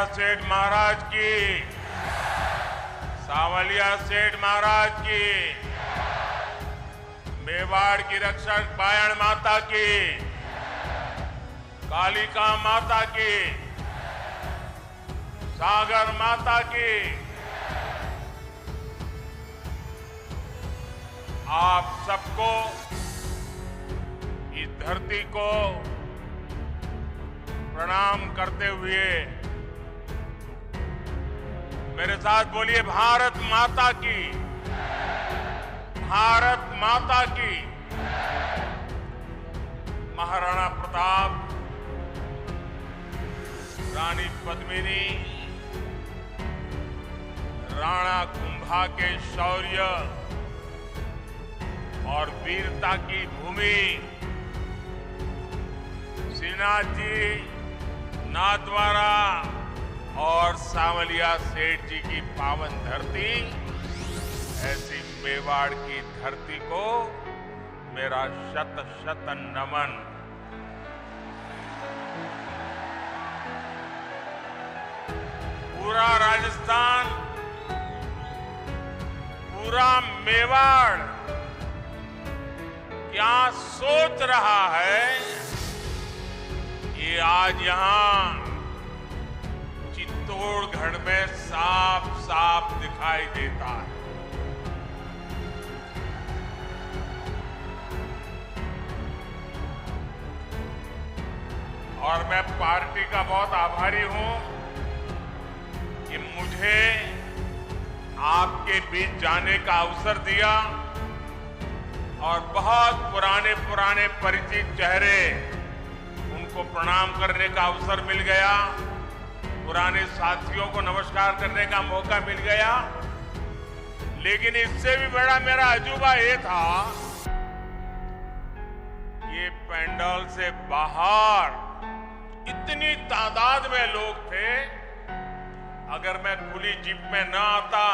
सेठ महाराज की, सांवलिया सेठ महाराज की, मेवाड़ की रक्षक बायण माता की, कालिका माता की, सागर माता की। आप सबको, इस धरती को प्रणाम करते हुए मेरे साथ बोलिए, भारत माता की, भारत माता की। महाराणा प्रताप, रानी पद्मिनी, राणा कुंभा के शौर्य और वीरता की भूमि, श्रीनाथ जी, नाथद्वारा और सांवलिया सेठ जी की पावन धरती, ऐसी मेवाड़ की धरती को मेरा शत शत नमन। पूरा राजस्थान, पूरा मेवाड़ क्या सोच रहा है, ये आज यहां चित्तौड़गढ़ में साफ साफ दिखाई देता है। और मैं पार्टी का बहुत आभारी हूं कि मुझे आपके बीच जाने का अवसर दिया और बहुत पुराने पुराने परिचित चेहरे, उनको प्रणाम करने का अवसर मिल गया, पुराने साथियों को नमस्कार करने का मौका मिल गया। लेकिन इससे भी बड़ा मेरा अजूबा ये था, ये पंडाल से बाहर इतनी तादाद में लोग थे, अगर मैं खुली जीप में न आता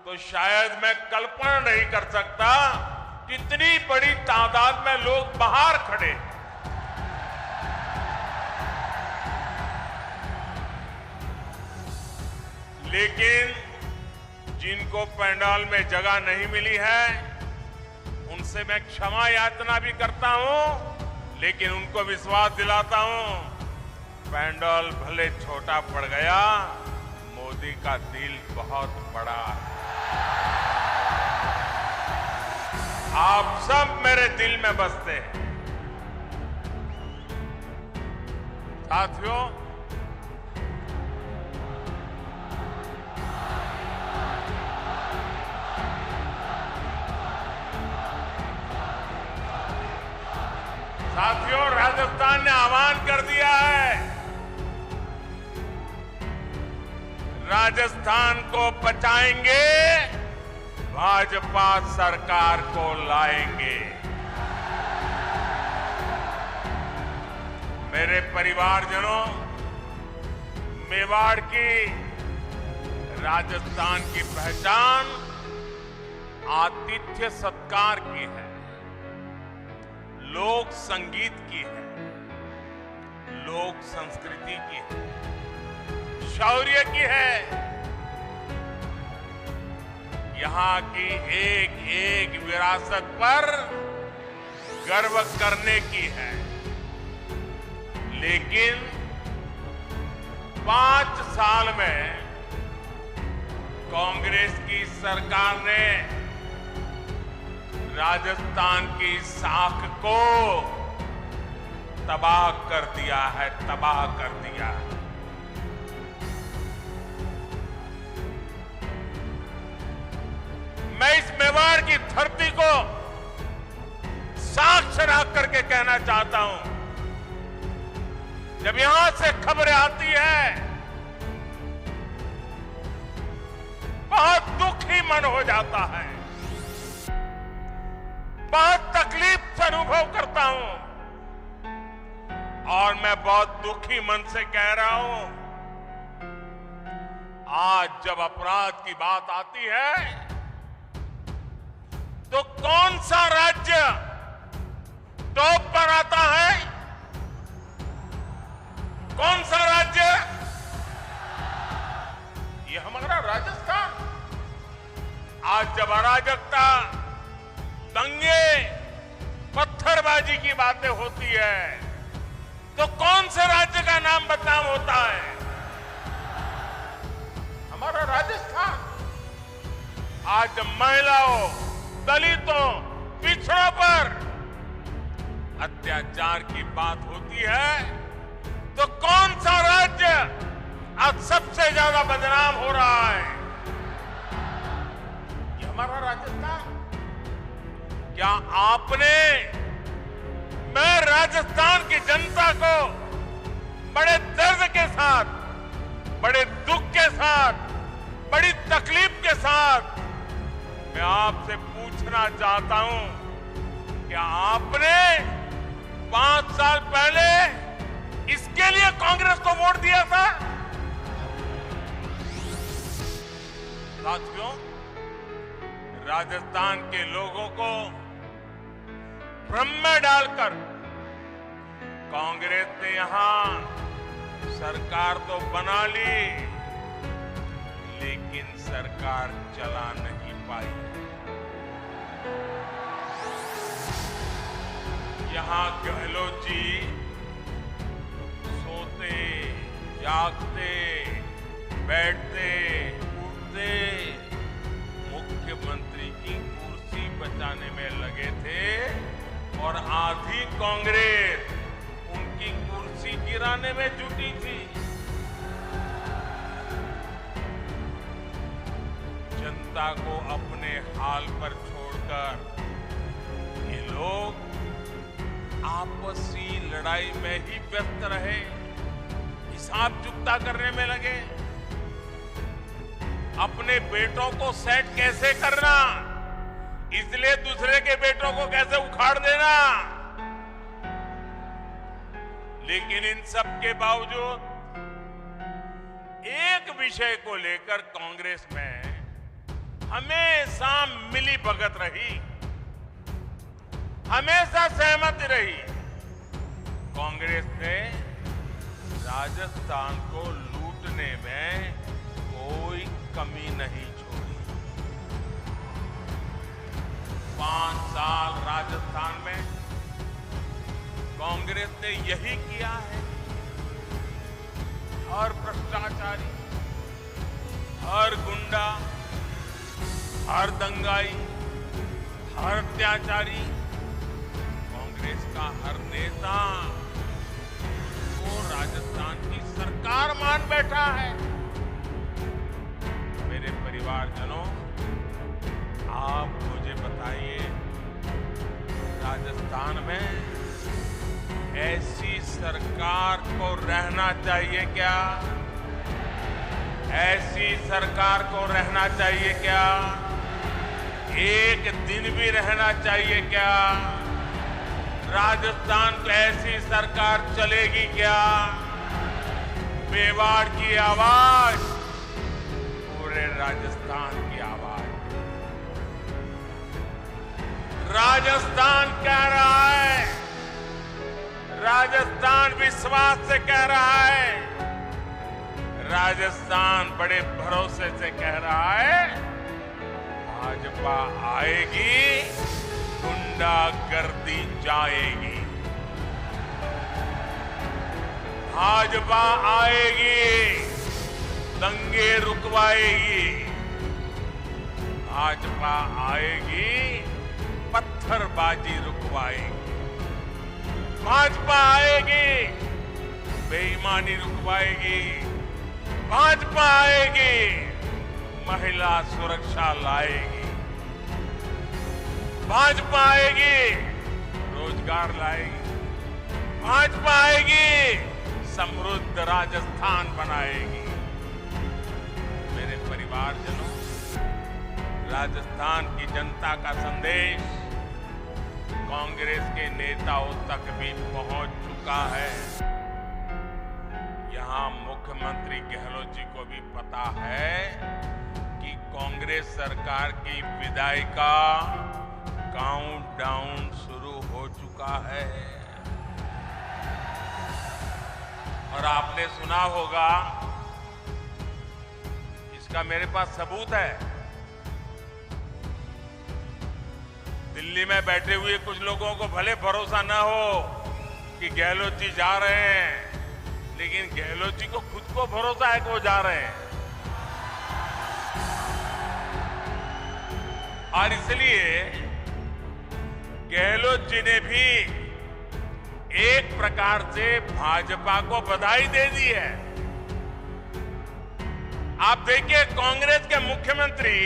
तो शायद मैं कल्पना नहीं कर सकता कितनी बड़ी तादाद में लोग बाहर खड़े। लेकिन जिनको पंडाल में जगह नहीं मिली है, उनसे मैं क्षमा याचना भी करता हूं, लेकिन उनको विश्वास दिलाता हूं, पंडाल भले छोटा पड़ गया, मोदी का दिल बहुत बड़ा है। आप सब मेरे दिल में बसते हैं। साथियों, राजस्थान ने आह्वान कर दिया है, राजस्थान को बचाएंगे, भाजपा सरकार को लाएंगे। मेरे परिवारजनों, मेवाड़ की, राजस्थान की पहचान आतिथ्य सत्कार की है, लोक संगीत की है, लोक संस्कृति की है, शौर्य की है। यहां की एक एक विरासत पर गर्व करने की है। लेकिन 5 साल में कांग्रेस की सरकार ने राजस्थान की साख को तबाह कर दिया है, तबाह कर दिया है। मैं इस मेवाड़ की धरती को साक्ष्य रख करके कहना चाहता हूं, जब यहां से खबरें आती है, बहुत दुखी मन हो जाता है, बहुत तकलीफ से अनुभव करता हूं। और मैं बहुत दुखी मन से कह रहा हूं, आज जब अपराध की बात आती है, तो कौन सा राज्य टॉप पर आता है? कौन सा राज्य? ये हमारा राजस्थान। आज जब अराजकता, दंगे, पत्थरबाजी की बातें होती है तो कौन से राज्य का नाम बदनाम होता है? हमारा राजस्थान। आज जब महिलाओं, दलितों, पिछड़ों पर अत्याचार की बात होती है तो कौन सा राज्य आज सबसे ज्यादा बदनाम हो रहा है? ये हमारा राजस्थान। क्या आपने, मैं राजस्थान की जनता को बड़े दर्द के साथ, बड़े दुख के साथ, बड़ी तकलीफ के साथ मैं आपसे पूछना चाहता हूं, क्या आपने 5 साल पहले इसके लिए कांग्रेस को वोट दिया था? साथियों, राजस्थान के लोगों को भ्रम में डालकर कांग्रेस ने यहां सरकार तो बना ली, लेकिन सरकार चला नहीं पाई। यहां गहलोत जी सोते, जागते, बैठते, उठते, मुख्यमंत्री की कुर्सी बचाने में लगे थे और आधी कांग्रेस उनकी कुर्सी गिराने में जुटी थी। जनता को अपने हाल पर छोड़कर ये लोग आपसी लड़ाई में ही व्यस्त रहे, हिसाब चुकता करने में लगे। अपने बेटों को सेट कैसे करना, इसलिए दूसरे के बेटों को कैसे उखाड़ देना। लेकिन इन सब के बावजूद एक विषय को लेकर कांग्रेस में हमेशा मिली भगत रही, हमेशा सहमति रही। कांग्रेस ने राजस्थान को लूटने में कोई कमी नहीं छोड़ी। 5 साल राजस्थान में कांग्रेस ने यही किया है। हर भ्रष्टाचारी, हर गुंडा, हर दंगाई, हर अत्याचारी, कांग्रेस का हर नेता वो राजस्थान की सरकार मान बैठा है। मेरे परिवारजनों, आप मुझे बताइए, राजस्थान में ऐसी सरकार को रहना चाहिए क्या? ऐसी सरकार को रहना चाहिए क्या? एक दिन भी रहना चाहिए क्या? राजस्थान में ऐसी सरकार चलेगी क्या? मेवाड़ की आवाज पूरे राजस्थान की आवाज। राजस्थान कह रहा है, राजस्थान विश्वास से कह रहा है, राजस्थान बड़े भरोसे से कह रहा है, भाजपा आएगी, गुंडागर्दी जाएगी। भाजपा आएगी, दंगे रुकवाएगी। भाजपा आएगी, पत्थरबाजी रुकवाएगी। भाजपा आएगी, बेईमानी रुकवाएगी। भाजपा आएगी, महिला सुरक्षा लाएगी। भाजपा आएगी, रोजगार लाएगी। भाजपा आएगी, समृद्ध राजस्थान बनाएगी। मेरे परिवारजनों, राजस्थान की जनता का संदेश कांग्रेस के नेताओं तक भी पहुंच चुका है। यहां मुख्यमंत्री गहलोत जी को भी पता है कि कांग्रेस सरकार की विदाई का काउंटडाउन शुरू हो चुका है। और आपने सुना होगा, इस इसका मेरे पास सबूत है। दिल्ली में बैठे हुए कुछ लोगों को भले भरोसा ना हो कि गहलोत जी जा रहे हैं, लेकिन गहलोत जी को खुद को भरोसा है कि वो जा रहे हैं। और इसलिए गहलोत जी ने भी एक प्रकार से भाजपा को बधाई दे दी है। आप देखिए कांग्रेस के मुख्यमंत्री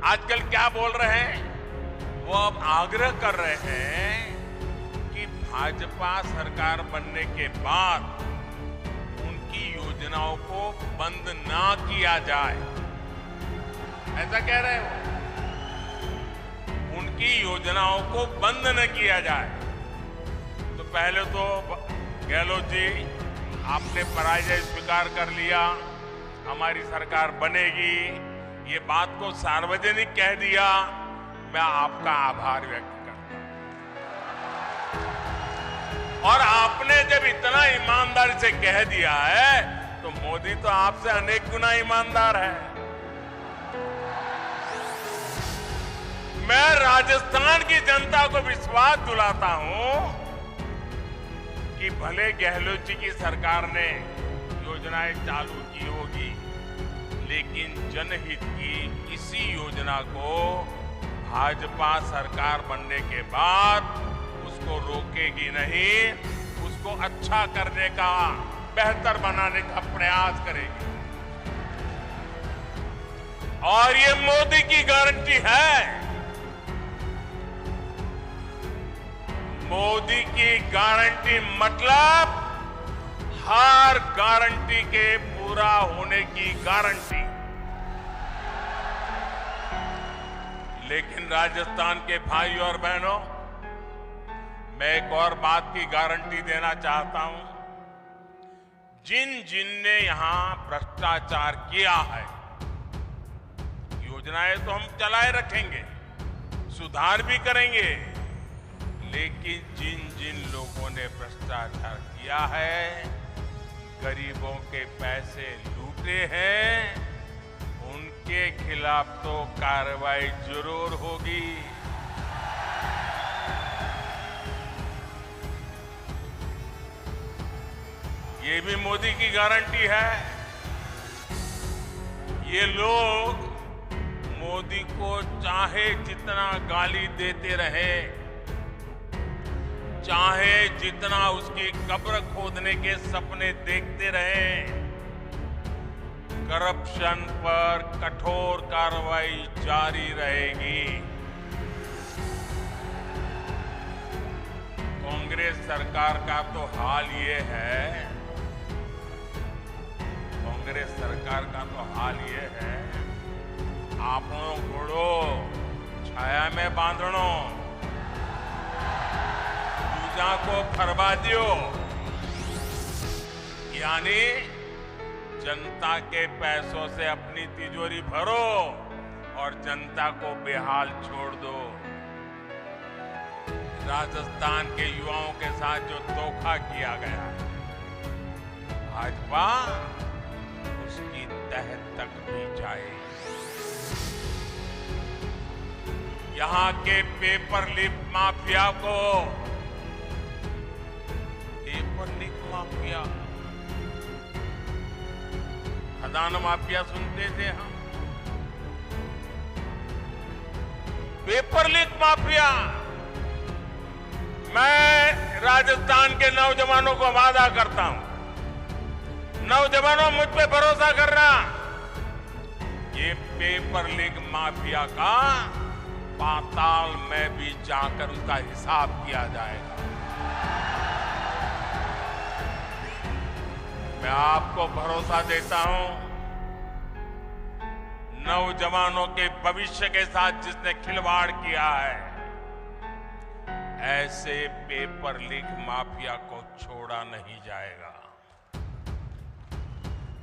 आजकल क्या बोल रहे हैं, वो अब आग्रह कर रहे हैं कि भाजपा सरकार बनने के बाद उनकी योजनाओं को बंद ना किया जाए, ऐसा कह रहे हैं वो। उनकी योजनाओं को बंद न किया जाए। तो पहले तो गहलोत जी आपने पराजय स्वीकार कर लिया, हमारी सरकार बनेगी, ये बात को सार्वजनिक कह दिया। मैं आपका आभार व्यक्त करता हूं। और आपने जब इतना ईमानदारी से कह दिया है तो मोदी तो आपसे अनेक गुना ईमानदार है। मैं राजस्थान की जनता को विश्वास दिलाता हूं कि भले गहलोत जी की सरकार ने योजनाएं चालू की होगी, लेकिन जनहित की इसी योजना को भाजपा सरकार बनने के बाद उसको रोकेगी नहीं, उसको अच्छा करने का, बेहतर बनाने का प्रयास करेगी। और ये मोदी की गारंटी है। मोदी की गारंटी मतलब हर गारंटी के पूरा होने की गारंटी। लेकिन राजस्थान के भाई और बहनों, मैं एक और बात की गारंटी देना चाहता हूं। जिन ने यहां भ्रष्टाचार किया है, योजनाएं तो हम चलाए रखेंगे, सुधार भी करेंगे, लेकिन जिन लोगों ने भ्रष्टाचार किया है, गरीबों के पैसे लूटे हैं, उनके खिलाफ तो कार्रवाई जरूर होगी। ये भी मोदी की गारंटी है। ये लोग मोदी को चाहे जितना गाली देते रहे, चाहे जितना उसकी कब्र खोदने के सपने देखते रहे, करप्शन पर कठोर कार्रवाई जारी रहेगी। कांग्रेस सरकार का तो हाल ये है, कांग्रेस सरकार का तो हाल ये है, आपनो घोड़ो छाया में बांधणो, को फरवा दियो, यानी जनता के पैसों से अपनी तिजोरी भरो और जनता को बेहाल छोड़ दो। राजस्थान के युवाओं के साथ जो धोखा किया गया, भाजपा उसकी तह तक भी जाएगी। यहां के पेपर लीक माफिया को, पेपर लीक माफिया, खदान माफिया सुनते थे हम, पेपर लीक माफिया। मैं राजस्थान के नौजवानों को वादा करता हूं, नौजवानों मुझ पे भरोसा करना, ये पेपर लीक माफिया का पाताल में भी जाकर उसका हिसाब किया जाएगा। मैं आपको भरोसा देता हूं, नौजवानों के भविष्य के साथ जिसने खिलवाड़ किया है, ऐसे पेपर लीक माफिया को छोड़ा नहीं जाएगा।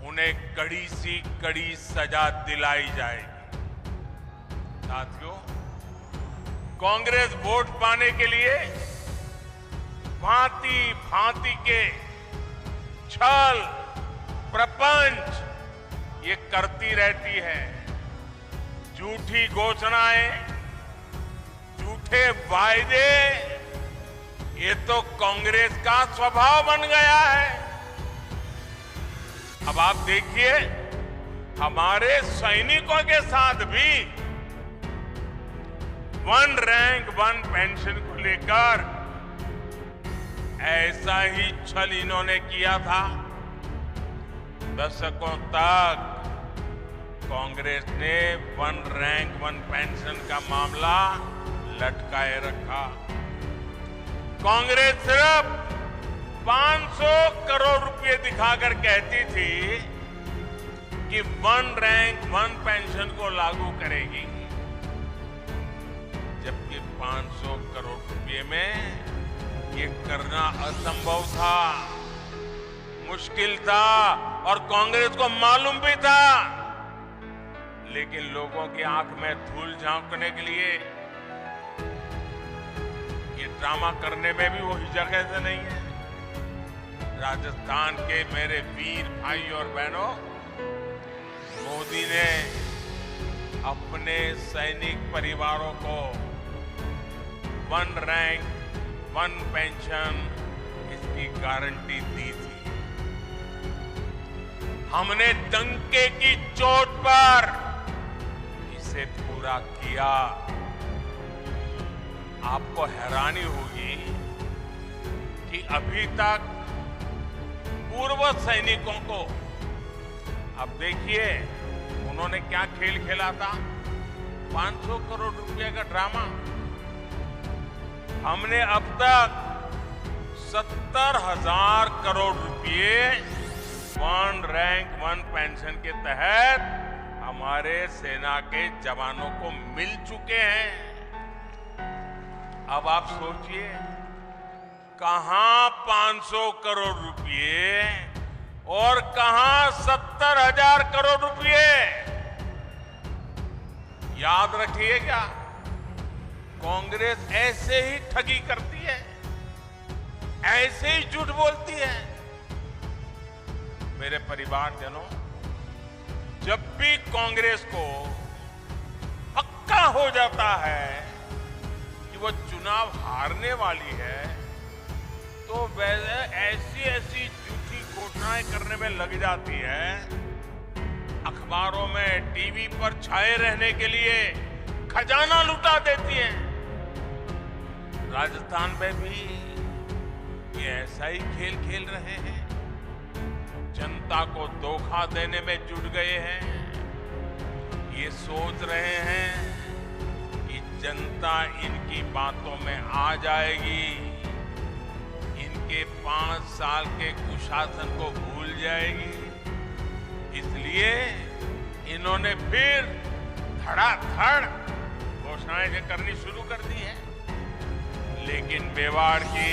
उन्हें कड़ी सी कड़ी सजा दिलाई जाएगी। साथियों, कांग्रेस वोट पाने के लिए भांति भांति के छल, प्रपंच ये करती रहती है। झूठी घोषणाएं, झूठे वायदे, ये तो कांग्रेस का स्वभाव बन गया है। अब आप देखिए, हमारे सैनिकों के साथ भी वन रैंक वन पेंशन को लेकर ऐसा ही छल इन्होंने किया था। दशकों तक कांग्रेस ने वन रैंक वन पेंशन का मामला लटकाए रखा। कांग्रेस सिर्फ 500 करोड़ रुपए दिखाकर कहती थी कि वन रैंक वन पेंशन को लागू करेगी, जबकि 500 करोड़ रुपए में ये करना असंभव था, मुश्किल था और कांग्रेस को मालूम भी था। लेकिन लोगों की आंख में धूल झांकने के लिए ये ड्रामा करने में भी वही जगह से नहीं है। राजस्थान के मेरे वीर भाई और बहनों, मोदी ने अपने सैनिक परिवारों को वन रैंक वन पेंशन इसकी गारंटी दी थी। हमने डंके की चोट पर इसे पूरा किया। आपको हैरानी होगी कि अभी तक पूर्व सैनिकों को, अब देखिए उन्होंने क्या खेल खेला था, 500 करोड़ रुपए का ड्रामा। हमने अब तक 70,000 करोड़ रुपए वन रैंक वन पेंशन के तहत हमारे सेना के जवानों को मिल चुके हैं। अब आप सोचिए, कहां 500 करोड़ रुपए और कहां 70,000 करोड़ रुपए। याद रखिएगा, कांग्रेस ऐसे ही ठगी करती है, ऐसे ही झूठ बोलती है। मेरे परिवारजनों, जब भी कांग्रेस को पक्का हो जाता है कि वो चुनाव हारने वाली है, तो वैसे ऐसी झूठी घोषणाएं करने में लग जाती है। अखबारों में, टीवी पर छाए रहने के लिए खजाना लुटा देती है। राजस्थान में भी ये ऐसा ही खेल खेल रहे हैं, जनता को धोखा देने में जुट गए हैं। ये सोच रहे हैं कि जनता इनकी बातों में आ जाएगी, इनके 5 साल के कुशासन को भूल जाएगी। इसलिए इन्होंने फिर धड़ाधड़ घोषणाएं करनी शुरू कर दी है। लेकिन मेवाड़ की,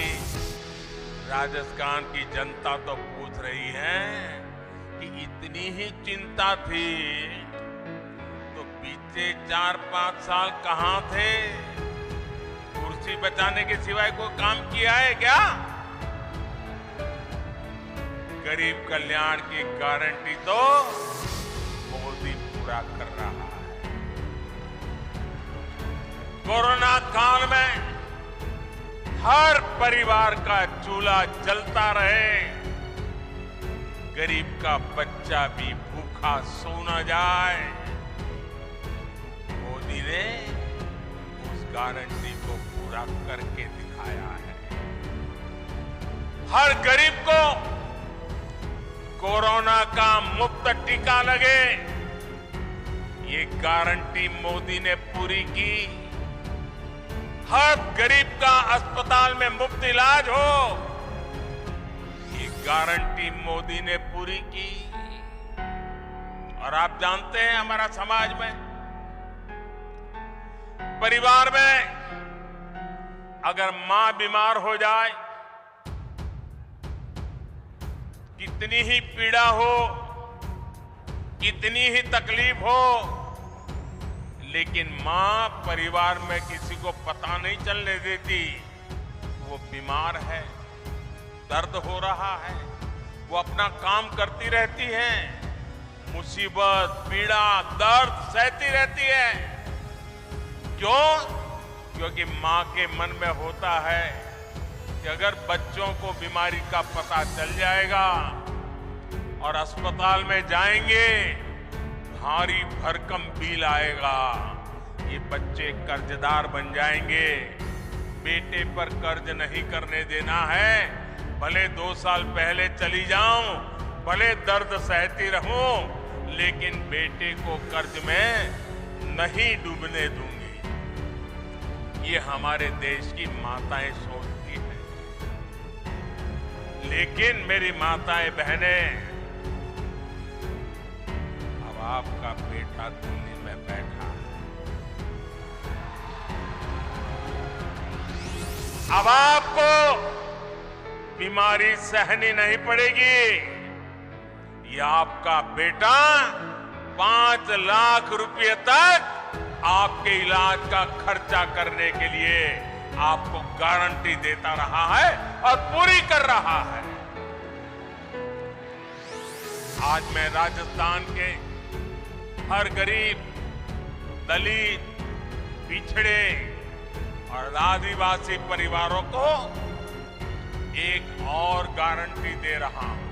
राजस्थान की जनता तो पूछ रही है कि इतनी ही चिंता थी तो बीते 4-5 साल कहां थे? कुर्सी बचाने के सिवाय कोई काम किया है क्या? गरीब कल्याण की गारंटी तो मोदी पूरा कर रहा है। कोरोना काल में हर परिवार का चूल्हा जलता रहे, गरीब का बच्चा भी भूखा सो न जाए। मोदी ने उस गारंटी को पूरा करके दिखाया है। हर गरीब को कोरोना का मुफ्त टीका लगे, ये गारंटी मोदी ने पूरी की। हर गरीब का अस्पताल में मुफ्त इलाज हो, ये गारंटी मोदी ने पूरी की। और आप जानते हैं, हमारा समाज में, परिवार में अगर मां बीमार हो जाए, कितनी ही पीड़ा हो, कितनी ही तकलीफ हो, लेकिन मां परिवार में किसी को पता नहीं चलने देती वो बीमार है, दर्द हो रहा है। वो अपना काम करती रहती हैं, मुसीबत, पीड़ा, दर्द सहती रहती है। क्यों? क्योंकि मां के मन में होता है कि अगर बच्चों को बीमारी का पता चल जाएगा और अस्पताल में जाएंगे, भारी भरकम बिल आएगा, ये बच्चे कर्जदार बन जाएंगे। बेटे पर कर्ज नहीं करने देना है। भले 2 साल पहले चली जाऊं, भले दर्द सहती रहूं, लेकिन बेटे को कर्ज में नहीं डूबने दूंगी। ये हमारे देश की माताएं सोचती हैं। लेकिन मेरी माताएं बहनें, अब आपका बेटा दिल्ली में बैठा है, अब आपको बीमारी सहनी नहीं पड़ेगी। ये आपका बेटा 5 लाख रुपए तक आपके इलाज का खर्चा करने के लिए आपको गारंटी देता रहा है और पूरी कर रहा है। आज मैं राजस्थान के हर गरीब, दलित, पिछड़े और आदिवासी परिवारों को एक और गारंटी दे रहा हूं।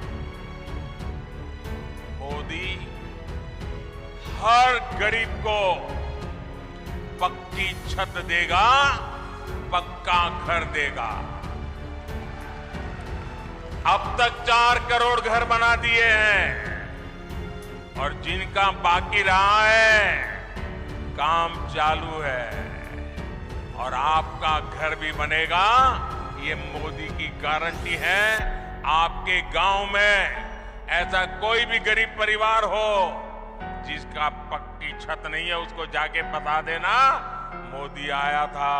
मोदी हर गरीब को पक्की छत देगा, पक्का घर देगा। अब तक 4 करोड़ घर बना दिए हैं और जिनका बाकी रहा है, काम चालू है और आपका घर भी बनेगा। ये मोदी की गारंटी है। आपके गांव में ऐसा कोई भी गरीब परिवार हो जिसका पक्की छत नहीं है, उसको जाके बता देना मोदी आया था,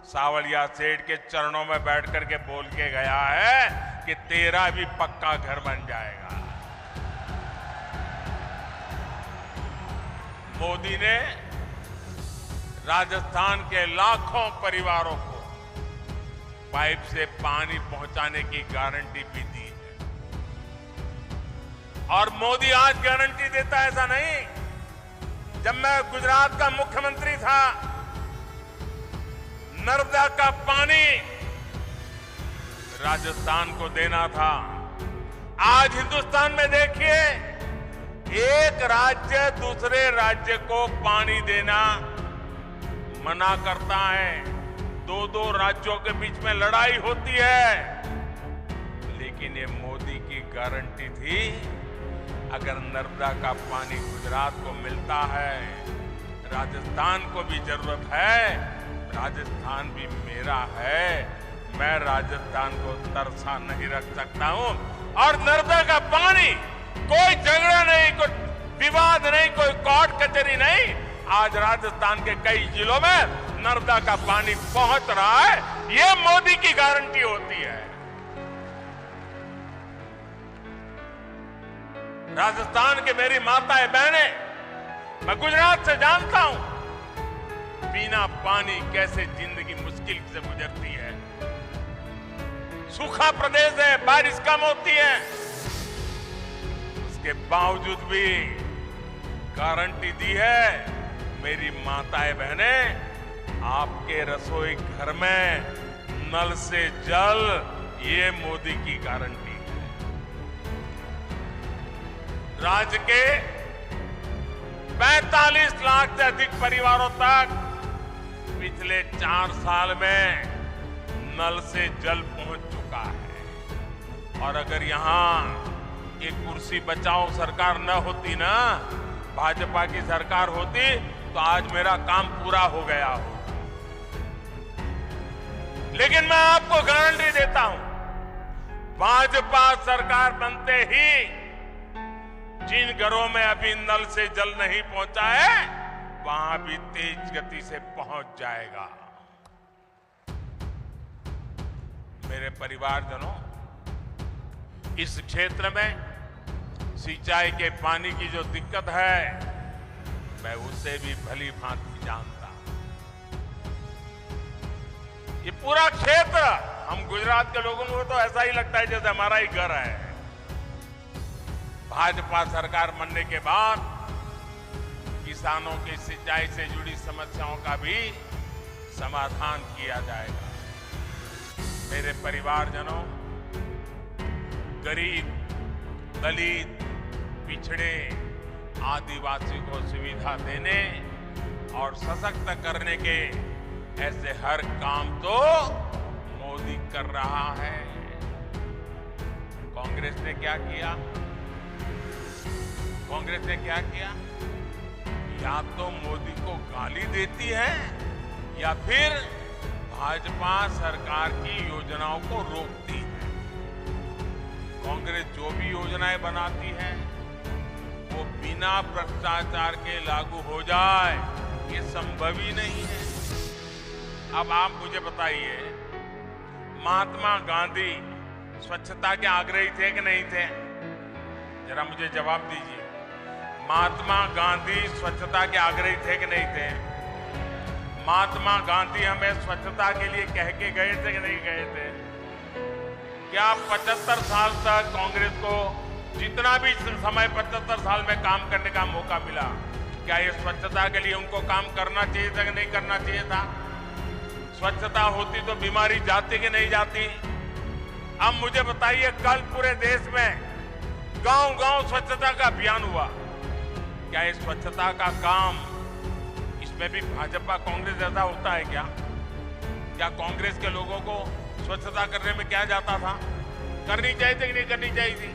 सावलिया सेठ के चरणों में बैठ करके बोल के गया है कि तेरा भी पक्का घर बन जाएगा। मोदी ने राजस्थान के लाखों परिवारों को पाइप से पानी पहुंचाने की गारंटी भी दी है। और मोदी आज गारंटी देता है, ऐसा नहीं। जब मैं गुजरात का मुख्यमंत्री था, नर्मदा का पानी राजस्थान को देना था। आज हिंदुस्तान में देखिए, एक राज्य दूसरे राज्य को पानी देना मना करता है। 2 राज्यों के बीच में लड़ाई होती है। लेकिन ये मोदी की गारंटी थी, अगर नर्मदा का पानी गुजरात को मिलता है, राजस्थान को भी जरूरत है, राजस्थान भी मेरा है, मैं राजस्थान को तरसा नहीं रख सकता हूं। और नर्मदा का पानी, कोई झगड़ा नहीं, कोई विवाद नहीं, कोई कोर्ट कचहरी नहीं, आज राजस्थान के कई जिलों में नर्मदा का पानी पहुंच रहा है। ये मोदी की गारंटी होती है। राजस्थान के मेरी माताएं बहनें, मैं गुजरात से जानता हूं बिना पानी कैसे जिंदगी मुश्किल से गुजरती है। सूखा प्रदेश है, बारिश कम होती है, उसके बावजूद भी गारंटी दी है। मेरी माताएं बहनें, आपके रसोई घर में नल से जल, ये मोदी की गारंटी है। राज्य के 45 लाख से अधिक परिवारों तक पिछले 4 साल में नल से जल पहुंच चुका है। और अगर यहां ये कुर्सी बचाओ सरकार न होती ना, भाजपा की सरकार होती, तो आज मेरा काम पूरा हो गया हो। लेकिन मैं आपको गारंटी देता हूं, भाजपा सरकार बनते ही जिन घरों में अभी नल से जल नहीं पहुंचा है, वहां भी तेज गति से पहुंच जाएगा। मेरे परिवारजनों, इस क्षेत्र में सिंचाई के पानी की जो दिक्कत है, मैं उसे भी भली भांति जानता हूं। ये पूरा क्षेत्र, हम गुजरात के लोगों को तो ऐसा ही लगता है जैसे हमारा ही घर है। भाजपा सरकार बनने के बाद किसानों की सिंचाई से जुड़ी समस्याओं का भी समाधान किया जाएगा। मेरे परिवारजनों, गरीब, दलित, पिछड़े, आदिवासी को सुविधा देने और सशक्त करने के ऐसे हर काम तो मोदी कर रहा है। कांग्रेस ने क्या किया? कांग्रेस ने क्या किया? या तो मोदी को गाली देती है या फिर भाजपा सरकार की योजनाओं को रोकती है। कांग्रेस जो भी योजनाएं बनाती है वो बिना भ्रष्टाचार के लागू हो जाए, ये संभव ही नहीं है। अब आप मुझे बताइए, महात्मा गांधी स्वच्छता के आग्रही थे कि नहीं थे? जरा मुझे जवाब दीजिए। महात्मा गांधी स्वच्छता के आग्रही थे कि नहीं थे? महात्मा गांधी हमें स्वच्छता के लिए कह के गए थे कि नहीं गए थे? क्या 75 साल तक कांग्रेस को जितना भी समय 75 साल में काम करने का मौका मिला, क्या ये स्वच्छता के लिए उनको काम करना चाहिए था कि नहीं करना चाहिए था? स्वच्छता होती तो बीमारी जाती कि नहीं जाती? अब मुझे बताइए, कल पूरे देश में गांव-गांव स्वच्छता का अभियान हुआ। क्या ये स्वच्छता का काम, इसमें भी भाजपा कांग्रेस जैसा होता है क्या? क्या कांग्रेस के लोगों को स्वच्छता करने में क्या जाता था? करनी चाहिए थी कि नहीं करनी चाहिए थी?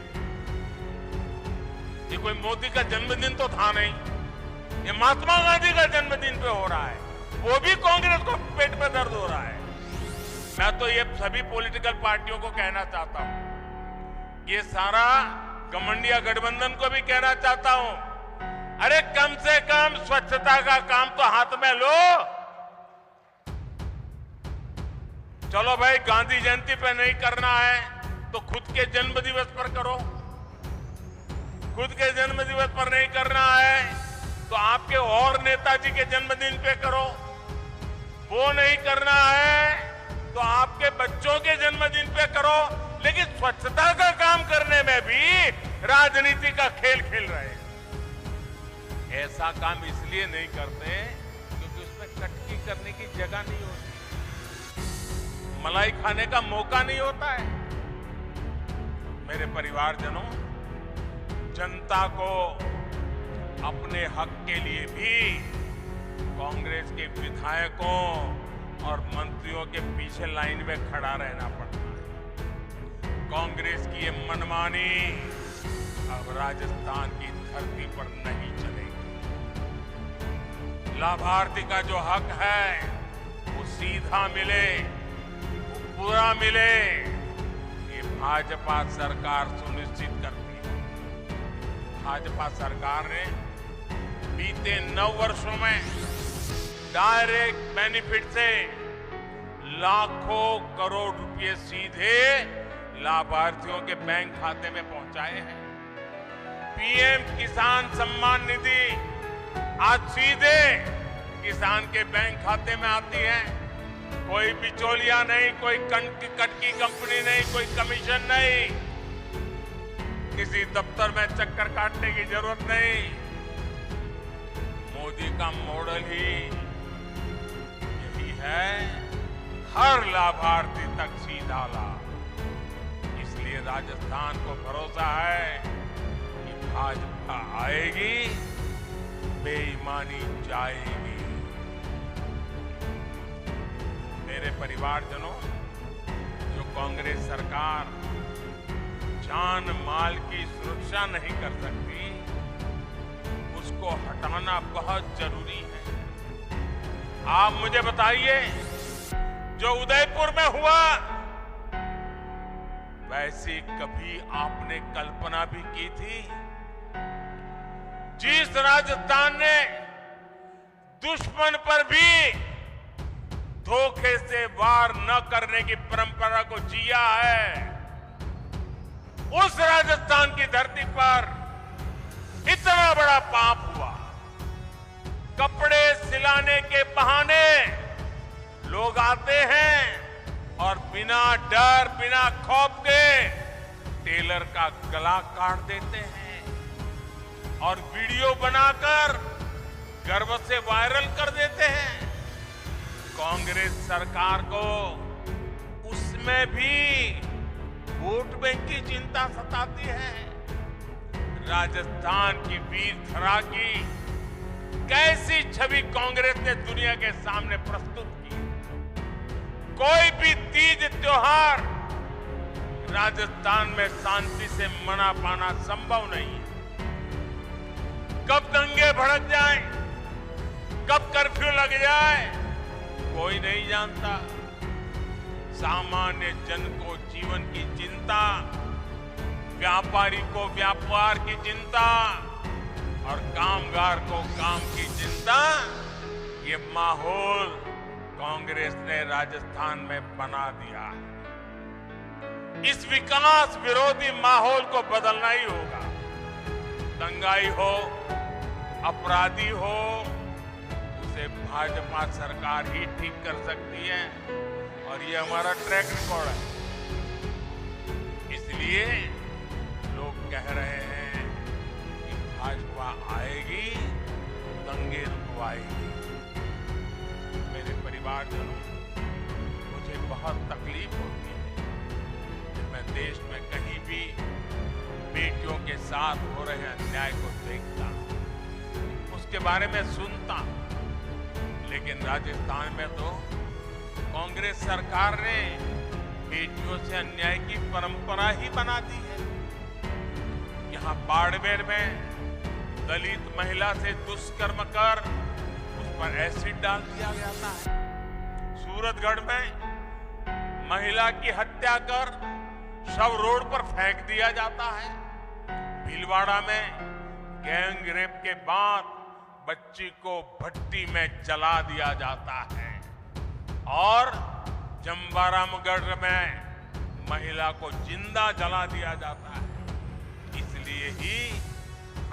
ये कोई मोदी का जन्मदिन तो था नहीं, ये महात्मा गांधी का जन्मदिन पे हो रहा है, वो भी कांग्रेस को पेट में दर्द हो रहा है। मैं तो ये सभी पॉलिटिकल पार्टियों को कहना चाहता हूं, ये सारा घमंडिया गठबंधन को भी कहना चाहता हूं, अरे कम से कम स्वच्छता का काम तो हाथ में लो। चलो भाई, गांधी जयंती पे नहीं करना है तो खुद के जन्म दिवस पर करो। खुद के जन्म दिवस पर नहीं करना है तो आपके और नेताजी के जन्मदिन पे करो। वो नहीं करना है तो आपके बच्चों के जन्मदिन पे करो। लेकिन स्वच्छता का काम करने में भी राजनीति का खेल खेल रहे हैं। ऐसा काम इसलिए नहीं करते क्योंकि उसमें कटकी करने की जगह नहीं होती, मलाई खाने का मौका नहीं होता है। मेरे परिवारजनों, जनता को अपने हक के लिए भी कांग्रेस के विधायकों और मंत्रियों के पीछे लाइन में खड़ा रहना पड़ता है। कांग्रेस की ये मनमानी अब राजस्थान की धरती पर नहीं चलेगी। लाभार्थी का जो हक है वो सीधा मिले, वो पूरा मिले, ये भाजपा सरकार सुनिश्चित करती है। भाजपा सरकार ने बीते 9 वर्षों में डायरेक्ट बेनिफिट से लाखों करोड़ रुपए सीधे लाभार्थियों के बैंक खाते में पहुंचाए हैं। पीएम किसान सम्मान निधि आज सीधे किसान के बैंक खाते में आती है। कोई बिचौलिया नहीं, कोई कटकी कंपनी नहीं, कोई कमीशन नहीं, किसी दफ्तर में चक्कर काटने की जरूरत नहीं। मोदी का मॉडल ही यही है, हर लाभार्थी तक सीधा लाभ। इसलिए राजस्थान को भरोसा है कि भाजपा आएगी, बेईमानी जाएगी। मेरे परिवारजनों, जो कांग्रेस सरकार जान माल की सुरक्षा नहीं कर सकती, उसको हटाना बहुत जरूरी है। आप मुझे बताइए, जो उदयपुर में हुआ, वैसी कभी आपने कल्पना भी की थी? जिस राजस्थान ने दुश्मन पर भी धोखे से वार न करने की परंपरा को जिया है, उस राजस्थान की धरती पर इतना बड़ा पाप हुआ। कपड़े सिलाने के बहाने लोग आते हैं और बिना डर, बिना खौफ के टेलर का गला काट देते हैं। और वीडियो बनाकर गर्व से वायरल कर देते हैं। कांग्रेस सरकार को उसमें भी वोट बैंक की चिंता सताती है। राजस्थान की वीर धरा की कैसी छवि कांग्रेस ने दुनिया के सामने प्रस्तुत की। कोई भी तीज त्योहार राजस्थान में शांति से मना पाना संभव नहीं है। कब दंगे भड़क जाएं, कब कर्फ्यू लग जाए, कोई नहीं जानता। सामान्य जन को जीवन की चिंता, व्यापारी को व्यापार की चिंता और कामगार को काम की चिंता, ये माहौल कांग्रेस ने राजस्थान में बना दिया है। इस विकास विरोधी माहौल को बदलना ही होगा। दंगाई हो, अपराधी हो, उसे भाजपा सरकार ही ठीक कर सकती है और ये हमारा ट्रैक रिकॉर्ड है। इसलिए लोग कह रहे हैं कि भाजपा आएगी, दंगे रुकवाएगी। मेरे परिवारजनों, मुझे बहुत तकलीफ होती है कि मैं देश में कहीं भी बेटियों के साथ हो रहे अन्याय को देखता हूं, उसके बारे में सुनता हूं। लेकिन राजस्थान में तो कांग्रेस सरकार ने बेटियों से अन्याय की परंपरा ही बना दी है। यहां बाड़मेर में दलित महिला से दुष्कर्म कर उस पर एसिड डाल दिया जाता है। सूरतगढ़ में महिला की हत्या कर शव रोड पर फेंक दिया जाता है। भीलवाड़ा में गैंग रेप के बाद बच्ची को भट्टी में जला दिया जाता है और जम्बारामगढ़ में महिला को जिंदा जला दिया जाता है। इसलिए ही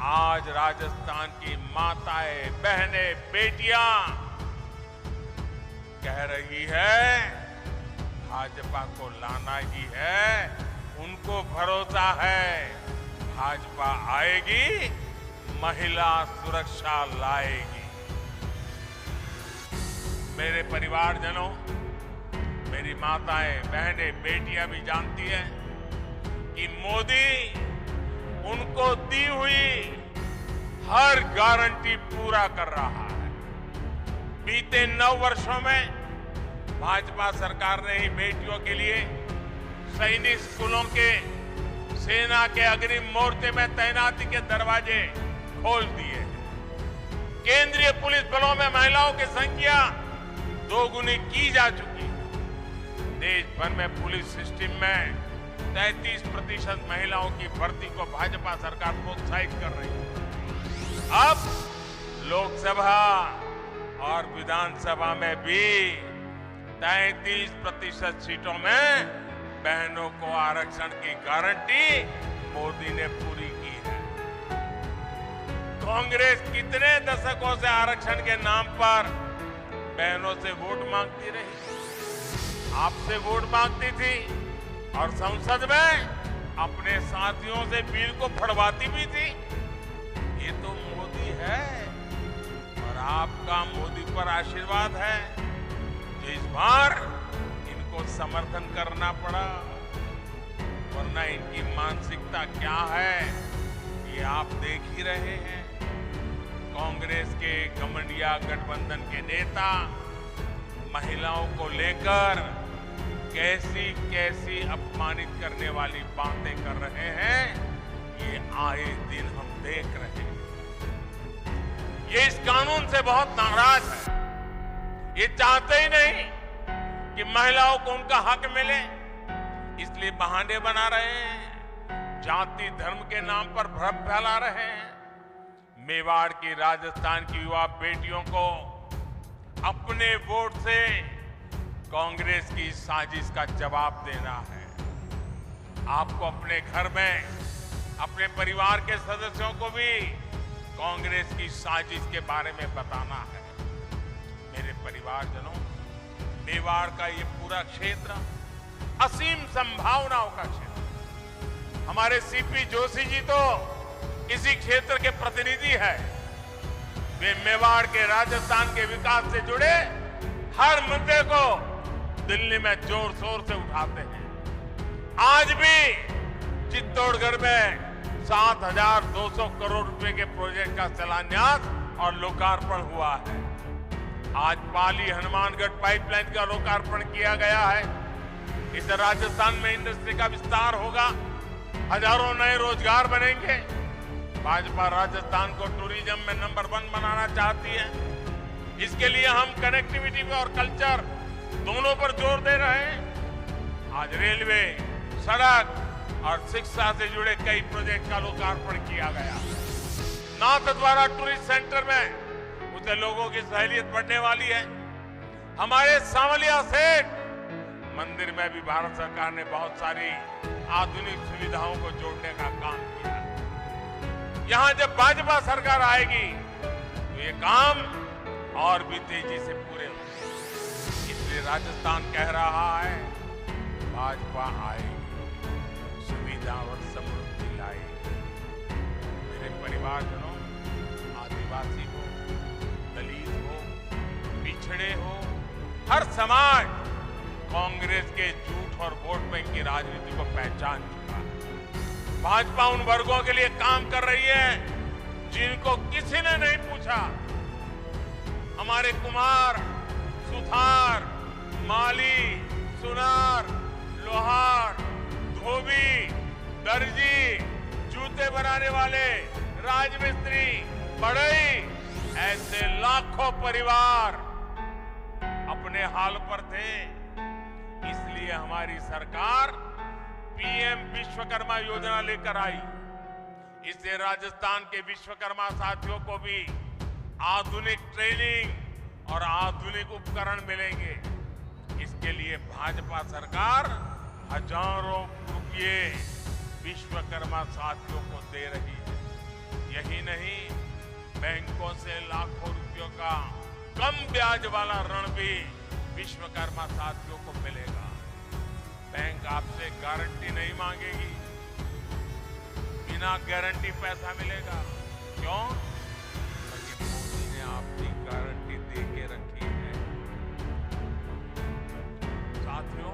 आज राजस्थान की माताएं, बहनें, बेटियां कह रही है भाजपा को लाना ही है। उनको भरोसा है भाजपा आएगी, महिला सुरक्षा लाएगी। मेरे परिवारजनों, मेरी माताएं, बहनें, बेटियां भी जानती हैं कि मोदी उनको दी हुई हर गारंटी पूरा कर रहा है। बीते 9 वर्षों में भाजपा सरकार ने ही बेटियों के लिए सैनिक स्कूलों के, सेना के अग्रिम मोर्चे में तैनाती के दरवाजे खोल दिए। केंद्रीय पुलिस बलों में महिलाओं की संख्या 2 गुनी की जा चुकी है। देश भर में पुलिस सिस्टम में 33% महिलाओं की भर्ती को भाजपा सरकार प्रोत्साहित कर रही है। अब लोकसभा और विधानसभा में भी 33% सीटों में बहनों को आरक्षण की गारंटी मोदी ने पूरी की है। कांग्रेस कितने दशकों से आरक्षण के नाम पर बहनों से वोट मांगती रही, आपसे वोट मांगती थी और संसद में अपने साथियों से बिल को फड़वाती भी थी। ये तो मोदी है और आपका मोदी पर आशीर्वाद है जो इस बार इनको समर्थन करना पड़ा। वरना इनकी मानसिकता क्या है ये आप देख ही रहे हैं। कांग्रेस के घमंडिया गठबंधन के नेता महिलाओं को लेकर कैसी कैसी अपमानित करने वाली बातें कर रहे हैं, ये आए दिन हम देख रहे हैं। ये इस कानून से बहुत नाराज है। ये चाहते ही नहीं कि महिलाओं को उनका हक मिले, इसलिए बहाने बना रहे हैं, जाति धर्म के नाम पर भ्रम फैला रहे हैं। मेवाड़ की, राजस्थान की युवा बेटियों को अपने वोट से कांग्रेस की साजिश का जवाब देना है। आपको अपने घर में अपने परिवार के सदस्यों को भी कांग्रेस की साजिश के बारे में बताना है। मेरे परिवारजनों, मेवाड़ का ये पूरा क्षेत्र असीम संभावनाओं का क्षेत्र। हमारे सीपी जोशी जी तो इसी क्षेत्र के प्रतिनिधि है। वे मेवाड़ के राजस्थान के विकास से जुड़े हर मुद्दे को दिल्ली में जोर शोर से उठाते हैं। आज भी चित्तौड़गढ़ में 7,200 करोड़ रुपए के प्रोजेक्ट का शिलान्यास और लोकार्पण हुआ है। आज पाली हनुमानगढ़ पाइपलाइन का लोकार्पण किया गया है। इससे राजस्थान में इंडस्ट्री का विस्तार होगा, हजारों नए रोजगार बनेंगे। भाजपा राजस्थान को टूरिज्म में नंबर 1 बनाना चाहती है। इसके लिए हम कनेक्टिविटी और कल्चर दोनों पर जोर दे रहे हैं। आज रेलवे, सड़क और शिक्षा से जुड़े कई प्रोजेक्ट का लोकार्पण किया गया। नाथद्वारा टूरिस्ट सेंटर में उसे लोगों की सहूलियत बढ़ने वाली है। हमारे सांवलिया सेठ मंदिर में भी भारत सरकार ने बहुत सारी आधुनिक सुविधाओं को जोड़ने का काम किया। यहां जब भाजपा सरकार आएगी तो ये काम और भी तेजी से पूरे होंगे। इसलिए राजस्थान कह रहा है, भाजपा आएगी, सुविधा और समृद्धि लाएगी। मेरे परिवारजनों, आदिवासी हो, दलित हो, पिछड़े हो, हर समाज कांग्रेस के झूठ और वोट बैंक की राजनीति को पहचान चुका है। भाजपा उन वर्गों के लिए काम कर रही है जिनको किसी ने नहीं पूछा। हमारे कुमार, सुथार, माली, सुनार, लोहार, धोबी, दर्जी, जूते बनाने वाले, राजमिस्त्री, बढ़ई, ऐसे लाखों परिवार अपने हाल पर थे। इसलिए हमारी सरकार पीएम विश्वकर्मा योजना लेकर आई। इससे राजस्थान के विश्वकर्मा साथियों को भी आधुनिक ट्रेनिंग और आधुनिक उपकरण मिलेंगे। इसके लिए भाजपा सरकार हजारों रुपये विश्वकर्मा साथियों को दे रही है। यही नहीं, बैंकों से लाखों रुपयों का कम ब्याज वाला ऋण भी विश्वकर्मा साथियों को मिलेगा। बैंक आपसे गारंटी नहीं मांगेगी, बिना गारंटी पैसा मिलेगा। क्यों? क्योंकि मोदी ने आपकी गारंटी दे के रखी है। साथियों,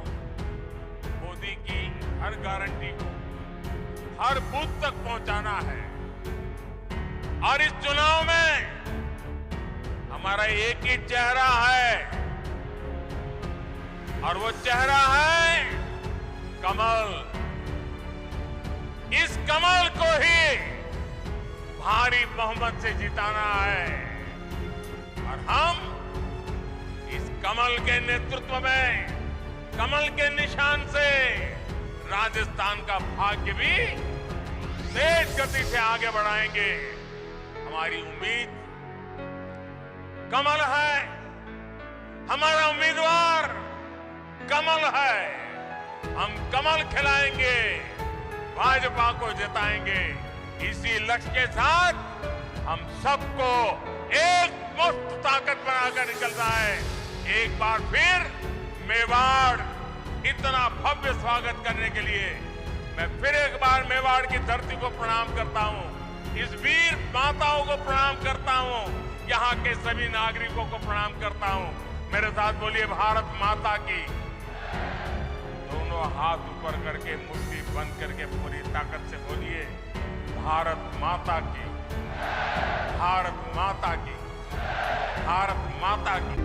मोदी की हर गारंटी को हर बूथ तक पहुंचाना है। और इस चुनाव में हमारा एक ही चेहरा है, और वो चेहरा है कमल। इस कमल को ही भारी बहुमत से जिताना है। और हम इस कमल के नेतृत्व में, कमल के निशान से राजस्थान का भाग्य भी तेज गति से आगे बढ़ाएंगे। हमारी उम्मीद कमल है, हमारा उम्मीदवार कमल है। हम कमल खिलाएंगे, भाजपा को जिताएंगे। इसी लक्ष्य के साथ हम सबको एक मस्त ताकत बनाकर निकलना है। एक बार फिर मेवाड़ इतना भव्य स्वागत करने के लिए मैं फिर एक बार मेवाड़ की धरती को प्रणाम करता हूं। इस वीर माताओं को प्रणाम करता हूं, यहाँ के सभी नागरिकों को प्रणाम करता हूं। मेरे साथ बोलिए, भारत माता की। दोनों हाथ ऊपर करके, मुट्ठी बंद करके पूरी ताकत से बोलिए, भारत माता की, भारत माता की, भारत माता की।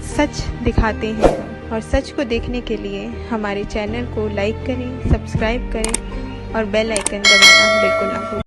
सच दिखाते हैं और सच को देखने के लिए हमारे चैनल को लाइक करें, सब्सक्राइब करें और बेल आइकन दबाना बिल्कुल ना भूलें।